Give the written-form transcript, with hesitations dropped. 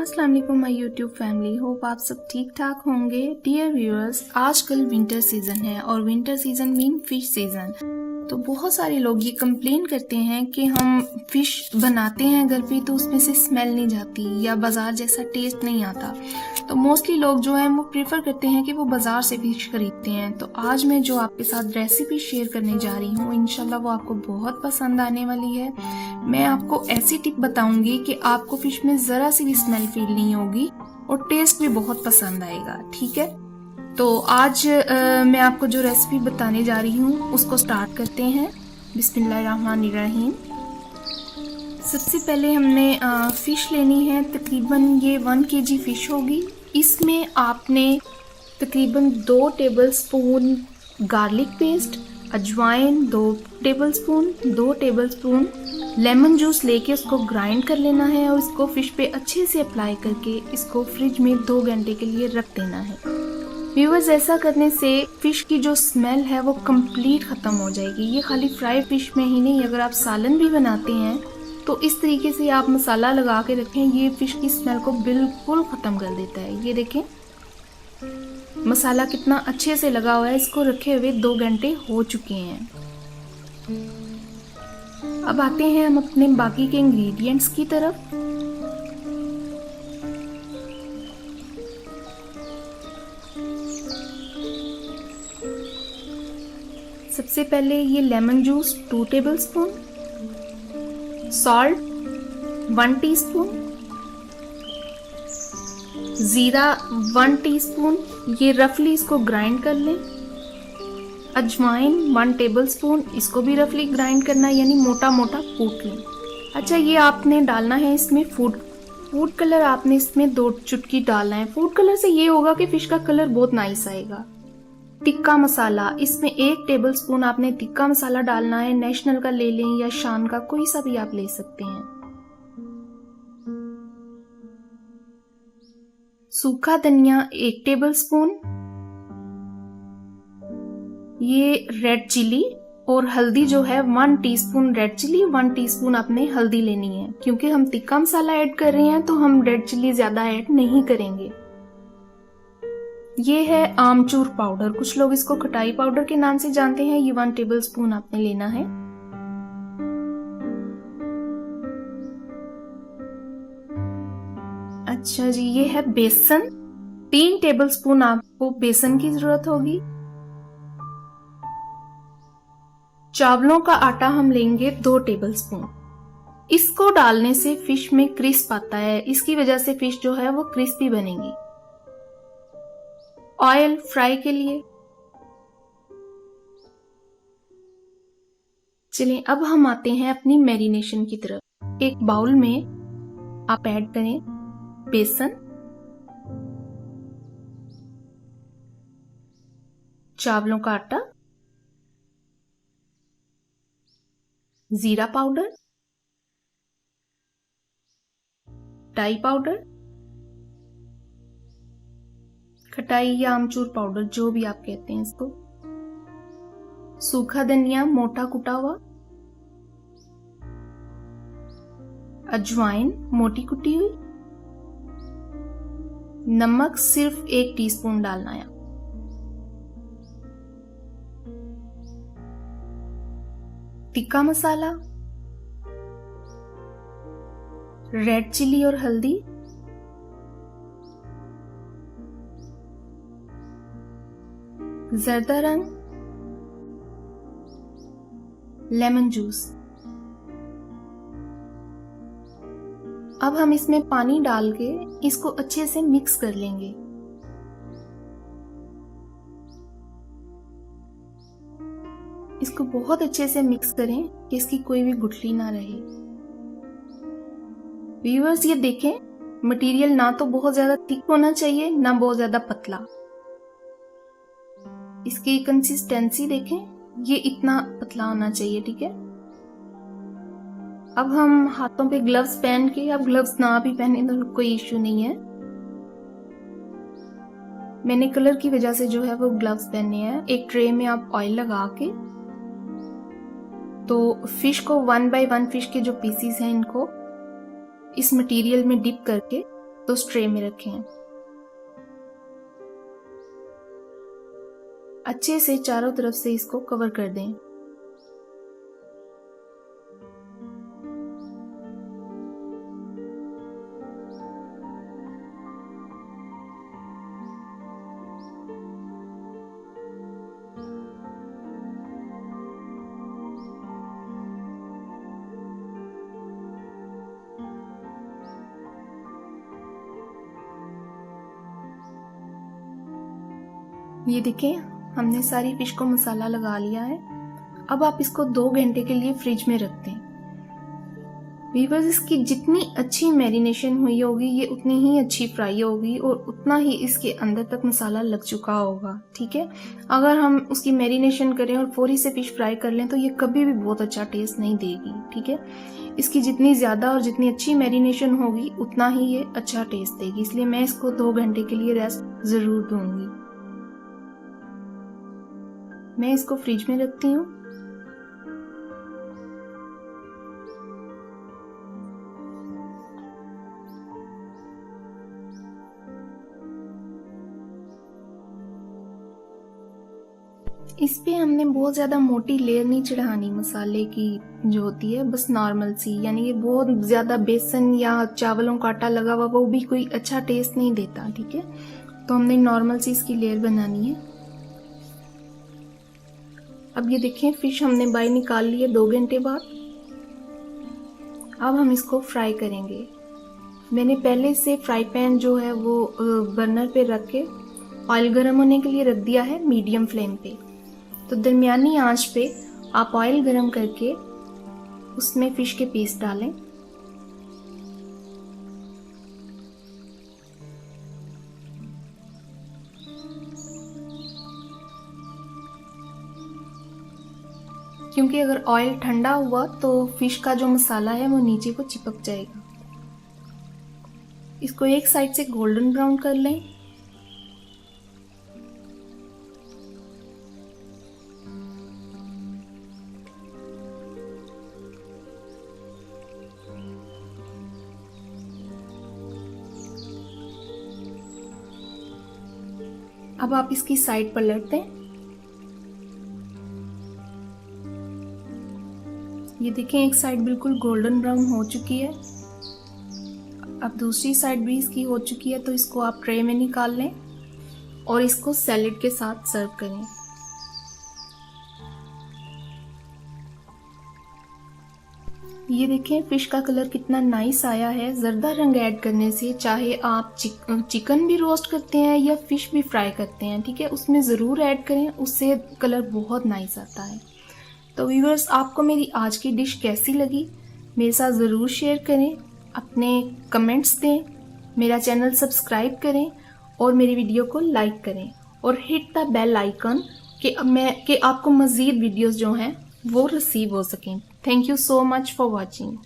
अस्सलाम वालेकुम my YouTube family. Hope आप सब ठीक ठाक होंगे। डियर व्यूअर्स, आजकल विंटर सीजन है और winter season mean fish season. तो बहुत सारे लोग ये कंप्लेन करते हैं कि हम फिश बनाते हैं घर पे तो उसमें से स्मेल नहीं जाती या बाजार जैसा टेस्ट नहीं आता। तो मोस्टली लोग जो है वो प्रेफर करते हैं कि वो बाजार से फिश खरीदते हैं। तो आज मैं जो आपके साथ रेसिपी शेयर करने जा रही हूँ, इंशाल्लाह वो आपको बहुत पसंद आने वाली है। मैं आपको ऐसी टिप बताऊंगी कि आपको फिश में जरा सी भी स्मेल फील नहीं होगी और टेस्ट भी बहुत पसंद आएगा। ठीक है, तो आज मैं आपको जो रेसिपी बताने जा रही हूँ उसको स्टार्ट करते हैं। बिस्मिल्लाहिर्रहमानिर्रहीम। सबसे पहले हमने फिश लेनी है, तकरीबन ये 1 kg फिश होगी। इसमें आपने तकरीबन 2 टेबलस्पून गार्लिक पेस्ट, अजवाइन 2 टेबलस्पून, 2 टेबलस्पून लेमन जूस लेके उसको ग्राइंड कर लेना है और इसको फिश पे अच्छे से अप्लाई करके इसको फ्रिज में 2 घंटे के लिए रख देना है। व्यूअर्स, ऐसा करने से फिश की जो स्मेल है वो कंप्लीट ख़त्म हो जाएगी। ये खाली फ्राई फिश में ही नहीं, अगर आप सालन भी बनाते हैं तो इस तरीके से आप मसाला लगा के रखें, ये फिश की स्मेल को बिल्कुल ख़त्म कर देता है। ये देखें मसाला कितना अच्छे से लगा हुआ है। इसको रखे हुए 2 घंटे हो चुके हैं। अब आते हैं हम अपने बाकी के इंग्रेडिएंट्स की तरफ। सबसे पहले ये lemon juice 2 tablespoon, salt 1 teaspoon, जीरा 1 टीस्पून, ये रफली इसको ग्राइंड कर लें। अजवाइन 1 टेबलस्पून, इसको भी रफली ग्राइंड करना है, यानी मोटा मोटा कूट लें। अच्छा, ये आपने डालना है इसमें फूड कलर, आपने इसमें 2 चुटकी डालना है। फूड कलर से ये होगा कि फिश का कलर बहुत नाइस आएगा। टिक्का मसाला, इसमें 1 टेबलस्पून आपने टिक्का मसाला डालना है। नेशनल का ले लें या शान का, कोई सा भी आप ले सकते हैं। सूखा धनिया 1 टेबलस्पून, ये रेड चिली और हल्दी जो है 1 टीस्पून रेड चिली, 1 टीस्पून आपने हल्दी लेनी है। क्योंकि हम टिक्का मसाला ऐड कर रहे हैं तो हम रेड चिली ज्यादा ऐड नहीं करेंगे। ये है आमचूर पाउडर, कुछ लोग इसको खटाई पाउडर के नाम से जानते हैं। ये 1 टेबलस्पून आपने लेना है। अच्छा जी, ये है बेसन, 3 टेबलस्पून आपको बेसन की जरूरत होगी। चावलों का आटा हम लेंगे 2 टेबलस्पून। इसको डालने से फिश में क्रिस्प आता है, इसकी वजह से फिश जो है वो क्रिस्पी बनेगी। ऑयल फ्राई के लिए। चलिए अब हम आते हैं अपनी मैरिनेशन की तरफ। एक बाउल में आप ऐड करें बेसन, चावलों का आटा, जीरा पाउडर, खटाई पाउडर, खटाई या आमचूर पाउडर जो भी आप कहते हैं इसको, सूखा धनिया मोटा कुटा हुआ, अजवाइन मोटी कुटी हुई, नमक सिर्फ 1 टीस्पून डालना है। टिक्का मसाला, रेड चिली और हल्दी, जर्दा रंग, लेमन जूस। अब हम इसमें पानी डाल के इसको अच्छे से मिक्स कर लेंगे। इसको बहुत अच्छे से मिक्स करें कि इसकी कोई भी गुठली ना रहे। व्यूअर्स, ये देखें मटेरियल ना तो बहुत ज्यादा थिक होना चाहिए ना बहुत ज्यादा पतला। इसकी कंसिस्टेंसी देखें, ये इतना पतला होना चाहिए। ठीक है, अब हम हाथों पे ग्लव्स पहन के, अब ग्लव्स ना भी पहने तो कोई इश्यू नहीं है। मैंने कलर की वजह से जो है वो ग्लव्स पहने हैं। एक ट्रे में आप ऑयल लगा के तो फिश को 1 बाय 1 फिश के जो पीसीज हैं इनको इस मटेरियल में डिप करके तो ट्रे में रखें। अच्छे से चारों तरफ से इसको कवर कर दें। ये देखें, हमने सारी फिश को मसाला लगा लिया है। अब आप इसको 2 घंटे के लिए फ्रिज में रख दें। व्यूअर्स, इसकी जितनी अच्छी मैरिनेशन हुई होगी ये उतनी ही अच्छी फ्राई होगी और उतना ही इसके अंदर तक मसाला लग चुका होगा। ठीक है, अगर हम उसकी मैरिनेशन करें और फौरी से फिश फ्राई कर लें तो ये कभी भी बहुत अच्छा टेस्ट नहीं देगी। ठीक है, इसकी जितनी ज़्यादा और जितनी अच्छी मैरिनेशन होगी उतना ही ये अच्छा टेस्ट देगी। इसलिए मैं इसको 2 घंटे के लिए रेस्ट ज़रूर दूंगी। मैं इसको फ्रिज में रखती हूँ। इस पे हमने बहुत ज़्यादा मोटी लेयर नहीं चढ़ानी मसाले की जो होती है, बस नॉर्मल सी, यानी ये बहुत ज़्यादा बेसन या चावलों का आटा लगा हुआ वो भी कोई अच्छा टेस्ट नहीं देता। ठीक है, तो हमने नॉर्मल सी इसकी लेयर बनानी है। अब ये देखें, फिश हमने बाहर निकाल ली है 2 घंटे बाद। अब हम इसको फ्राई करेंगे। मैंने पहले से फ्राई पैन जो है वो बर्नर पे रख के ऑयल गर्म होने के लिए रख दिया है मीडियम फ्लेम पे। तो दरमियानी आंच पे आप ऑयल गर्म करके उसमें फिश के पीस डालें। क्योंकि अगर ऑयल ठंडा हुआ तो फिश का जो मसाला है वो नीचे को चिपक जाएगा। इसको एक साइड से गोल्डन ब्राउन कर लें। अब आप इसकी साइड पलट दें। ये देखें, एक साइड बिल्कुल गोल्डन ब्राउन हो चुकी है। अब दूसरी साइड भी इसकी हो चुकी है, तो इसको आप ट्रे में निकाल लें और इसको सैलेड के साथ सर्व करें। ये देखें, फिश का कलर कितना नाइस आया है। जर्दा रंग ऐड करने से, चाहे आप चिकन भी रोस्ट करते हैं या फिश भी फ्राई करते हैं, ठीक है, उसमें ज़रूर ऐड करें, उससे कलर बहुत नाइस आता है। तो व्यूअर्स, आपको मेरी आज की डिश कैसी लगी मेरे साथ ज़रूर शेयर करें, अपने कमेंट्स दें, मेरा चैनल सब्सक्राइब करें और मेरी वीडियो को लाइक करें और हिट द बेल आइकन कि आपको मज़ीद वीडियोस जो हैं वो रिसीव हो सकें। Thank you so much for watching.